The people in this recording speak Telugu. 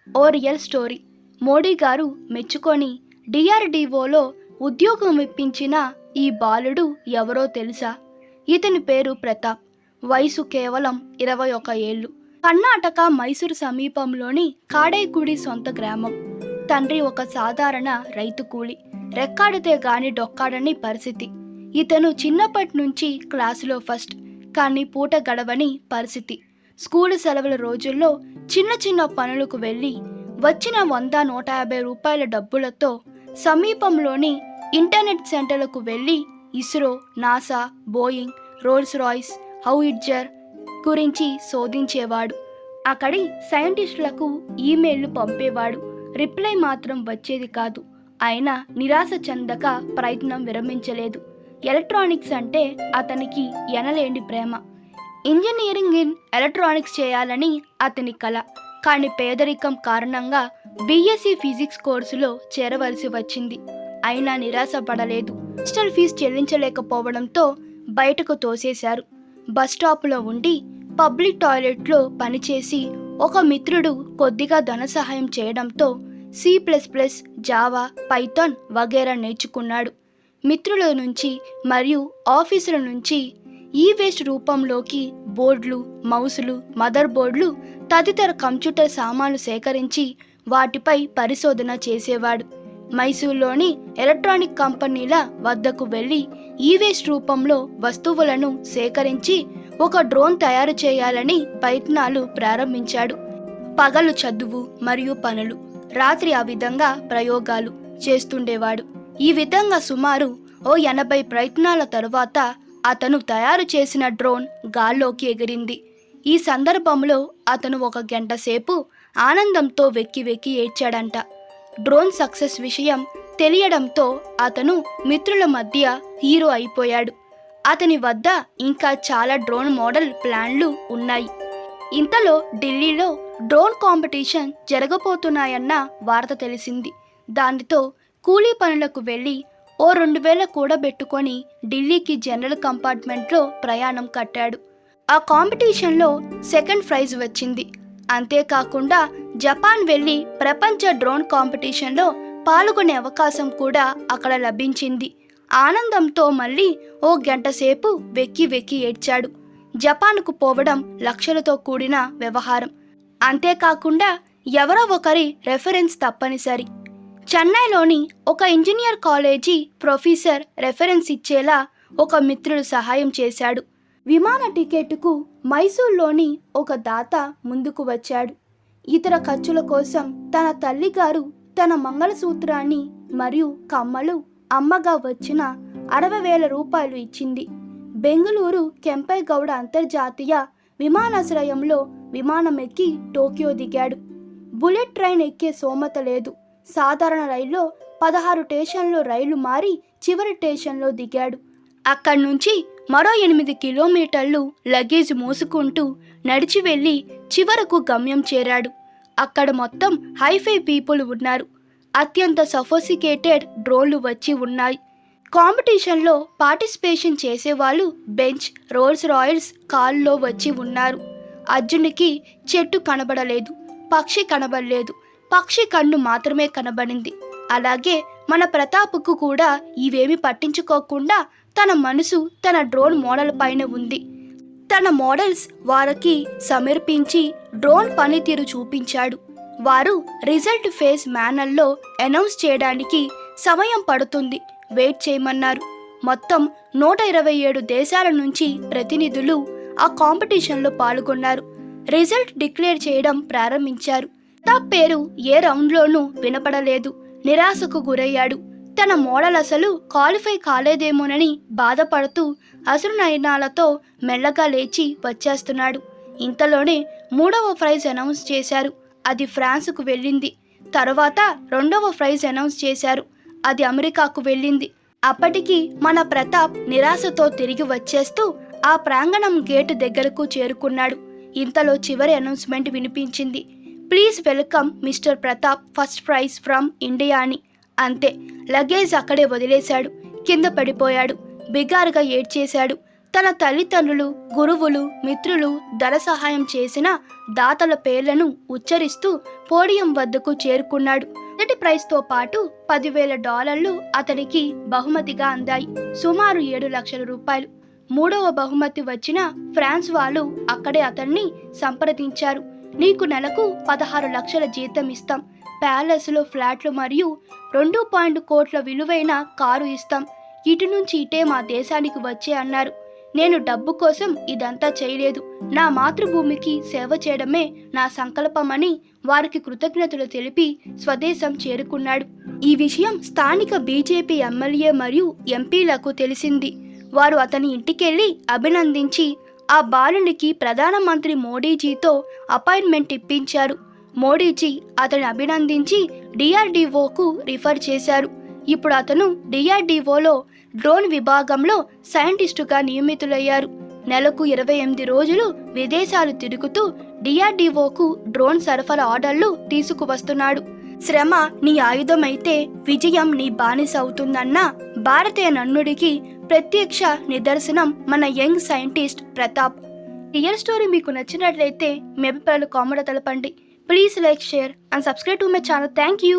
ఓ రియల్ స్టోరీ. మోడీ గారు మెచ్చుకొని డిఆర్డీఓలో ఉద్యోగం ఇప్పించిన ఈ బాలుడు ఎవరో తెలుసా? ఇతని పేరు ప్రతాప్. వయసు కేవలం 21 ఏళ్ళు. కర్ణాటక మైసూరు సమీపంలోని కాడైకుడి సొంత గ్రామం. తండ్రి ఒక సాధారణ రైతు కూలి. రెక్కాడితే గాని డొక్కాడని పరిస్థితి. ఇతను చిన్నప్పటి నుంచి క్లాసులో ఫస్ట్, కానీ పూట గడవని పరిస్థితి. స్కూలు సెలవుల రోజుల్లో చిన్న చిన్న పనులకు వెళ్ళి వచ్చిన 100-150 రూపాయల డబ్బులతో సమీపంలోని ఇంటర్నెట్ సెంటర్లకు వెళ్ళి ISRO, NASA, Boeing, Rolls Royce, howitzer గురించి శోధించేవాడు. అక్కడి సైంటిస్టులకు ఈమెయిల్లు పంపేవాడు. రిప్లై మాత్రం వచ్చేది కాదు. అయినా నిరాశ చెందక ప్రయత్నం విరమించలేదు. ఎలక్ట్రానిక్స్ అంటే అతనికి ఎనలేని ప్రేమ. ఇంజనీరింగ్ ఇన్ ఎలక్ట్రానిక్స్ చేయాలని అతని కల. కానీ పేదరికం కారణంగా బీఎస్సీ ఫిజిక్స్ కోర్సులో చేరవలసి వచ్చింది. అయినా నిరాశ పడలేదు. హాస్టల్ ఫీజు చెల్లించలేకపోవడంతో బయటకు తోసేశారు. బస్ స్టాప్లో ఉండి పబ్లిక్ టాయిలెట్లో పనిచేసి ఒక మిత్రుడు కొద్దిగా ధన సహాయం చేయడంతో C++, జావా, పైథాన్ వగైరా నేర్చుకున్నాడు. మిత్రుల నుంచి మరియు ఆఫీసుల నుంచి ఈ-వేస్ట్ రూపంలోకి బోర్డులు, మౌసులు, మదర్ బోర్డులు తదితర కంప్యూటర్ సామాన్లు సేకరించి వాటిపై పరిశోధన చేసేవాడు. మైసూర్లోని ఎలక్ట్రానిక్ కంపెనీల వద్దకు వెళ్ళి ఈ-వేస్ట్ రూపంలో వస్తువులను సేకరించి ఒక డ్రోన్ తయారు చేయాలని ప్రయత్నాలు ప్రారంభించాడు. పగలు చదువు మరియు పనులు, రాత్రి ఆ విధంగా ప్రయోగాలు చేస్తుండేవాడు. ఈ విధంగా సుమారు 80 ప్రయత్నాల తరువాత అతను తయారు చేసిన డ్రోన్ గాల్లోకి ఎగిరింది. ఈ సందర్భంలో అతను 1 గంట సేపు ఆనందంతో వెక్కి వెక్కి ఏడ్చాడంట. డ్రోన్ సక్సెస్ విషయం తెలియడంతో అతను మిత్రుల మధ్య హీరో అయిపోయాడు. అతని వద్ద ఇంకా చాలా డ్రోన్ మోడల్ ప్లాన్లు ఉన్నాయి. ఇంతలో ఢిల్లీలో డ్రోన్ కాంపిటీషన్ జరగబోతున్నాయన్న వార్త తెలిసింది. దానితో కూలీ పనులకు వెళ్ళి ఓ 2000 కూడబెట్టుకొని ఢిల్లీకి జనరల్ కంపార్ట్మెంట్లో ప్రయాణం కట్టాడు. ఆ కాంపిటీషన్లో సెకండ్ ప్రైజ్ వచ్చింది. అంతేకాకుండా జపాన్ వెళ్ళి ప్రపంచ డ్రోన్ కాంపిటీషన్లో పాల్గొనే అవకాశం కూడా అక్కడ లభించింది. ఆనందంతో మళ్ళీ 1 గంట సేపు వెక్కి వెక్కి ఏడ్చాడు. జపాన్కు పోవడం లక్షలతో కూడిన వ్యవహారం. అంతేకాకుండా ఎవరో ఒకరి రెఫరెన్స్ తప్పనిసరి. చెన్నైలోని ఒక ఇంజనీర్ కాలేజీ ప్రొఫెసర్ రెఫరెన్స్ ఇచ్చేలా ఒక మిత్రుడు సహాయం చేశాడు. విమాన టికెట్కు మైసూర్లోని ఒక దాత ముందుకు వచ్చాడు. ఇతర ఖర్చుల కోసం తన తల్లిగారు తన మంగళసూత్రాన్ని మరియు కమ్మలు అమ్మగా వచ్చిన 60,000 రూపాయలు ఇచ్చింది. బెంగళూరు కెంపైగౌడ అంతర్జాతీయ విమానాశ్రయంలో విమానం ఎక్కి టోక్యో దిగాడు. బుల్లెట్ ట్రైన్ ఎక్కే స్తోమత లేదు. సాధారణ రైల్లో 16 స్టేషన్లో రైలు మారి చివరి స్టేషన్లో దిగాడు. అక్కడి నుంచి మరో 8 కిలోమీటర్లు లగేజ్ మోసుకుంటూ నడిచి వెళ్ళి చివరకు గమ్యం చేరాడు. అక్కడ మొత్తం హైఫై పీపుల్ ఉన్నారు. అత్యంత సఫోసికేటెడ్ డ్రోన్లు వచ్చి ఉన్నాయి. కాంపిటీషన్లో పార్టిసిపేషన్ చేసేవాళ్ళు బెంచ్, రోల్స్ రాయల్స్ కార్లో వచ్చి ఉన్నారు. అర్జునికి చెట్టు కనబడలేదు, పక్షి కనబడలేదు. పక్షి కన్ను మాత్రమే కనబడింది. అలాగే మన ప్రతాప్కు కూడా ఇవేమి పట్టించుకోకుండా తన మనసు తన డ్రోన్ మోడల్ పైన ఉంది. తన మోడల్స్ వారికి సమర్పించి డ్రోన్ పనితీరు చూపించాడు. వారు రిజల్ట్ ఫేస్ మ్యానల్లో అనౌన్స్ చేయడానికి సమయం పడుతుంది, వెయిట్ చేయమన్నారు. మొత్తం 127 దేశాల నుంచి ప్రతినిధులు ఆ కాంపిటీషన్లో పాల్గొన్నారు. రిజల్ట్ డిక్లేర్ చేయడం ప్రారంభించారు. ప్రతాప్ పేరు ఏ రౌండ్లోనూ వినపడలేదు. నిరాశకు గురయ్యాడు. తన మోడల్ అసలు క్వాలిఫై కాలేదేమోనని బాధపడుతూ అసురునయనాలతో మెల్లగా లేచి వచ్చేస్తున్నాడు. ఇంతలోనే 3వ ప్రైజ్ అనౌన్స్ చేశారు. అది ఫ్రాన్స్కు వెళ్ళింది. తర్వాత 2వ ప్రైజ్ అనౌన్స్ చేశారు. అది అమెరికాకు వెళ్ళింది. అప్పటికి మన ప్రతాప్ నిరాశతో తిరిగి వచ్చేస్తూ ఆ ప్రాంగణం గేటు దగ్గరకు చేరుకున్నాడు. ఇంతలో చివరి అనౌన్స్మెంట్ వినిపించింది. Please welcome mister Pratap, first prize from India అని. అంతే, లగేజ్ అక్కడే వదిలేశాడు. కింద పడిపోయాడు. బిగారుగా ఏడ్చేశాడు. తన తల్లిదండ్రులు, గురువులు, మిత్రులు, ధన సహాయం చేసిన దాతల పేర్లను ఉచ్చరిస్తూ పోడియం వద్దకు చేరుకున్నాడు. మొదటి ప్రైజ్తో పాటు $10,000 అతనికి బహుమతిగా అందాయి, సుమారు 7 లక్షల రూపాయలు. మూడవ బహుమతి వచ్చిన ఫ్రాన్స్ వాళ్ళు అక్కడే అతన్ని సంప్రదించారు. నీకు నెలకు 16 లక్షల జీతం ఇస్తాం, ప్యాలెస్లో ఫ్లాట్లు మరియు 2 కోట్ల విలువైన కారు ఇస్తాం, ఇటు నుంచి ఇటే మా దేశానికి వచ్చే అన్నారు. నేను డబ్బు కోసం ఇదంతా చేయలేదు, నా మాతృభూమికి సేవ చేయడమే నా సంకల్పమని వారికి కృతజ్ఞతలు తెలిపి స్వదేశం చేరుకున్నాడు. ఈ విషయం స్థానిక బీజేపీ ఎమ్మెల్యే మరియు ఎంపీలకు తెలిసింది. వారు అతని ఇంటికెళ్ళి అభినందించి ఆ బాలునికి ప్రధానమంత్రి మోడీజీతో అపాయింట్మెంట్ ఇప్పించారు. మోడీజీ అతన్ని అభినందించి డిఆర్డీఓకు రిఫర్ చేశారు. ఇప్పుడు అతను డిఆర్డీఓలో డ్రోన్ విభాగంలో సైంటిస్టుగా నియమితులయ్యారు. నెలకు 28 రోజులు విదేశాలు తిరుగుతూ డిఆర్డీఓకు డ్రోన్ సరఫరా ఆర్డర్లు తీసుకువస్తున్నాడు. శ్రమ నీ ఆయుధమైతే విజయం నీ బానిస అవుతుందన్న భారతీయ నన్నుడికి ప్రత్యక్ష నిదర్శనం మన young scientist Pratap. Real story మీకు నచ్చినట్లయితే మీ అభిప్రాయాలు కామెంట్లో తెలపండి. Please like, share and subscribe to my channel. Thank you.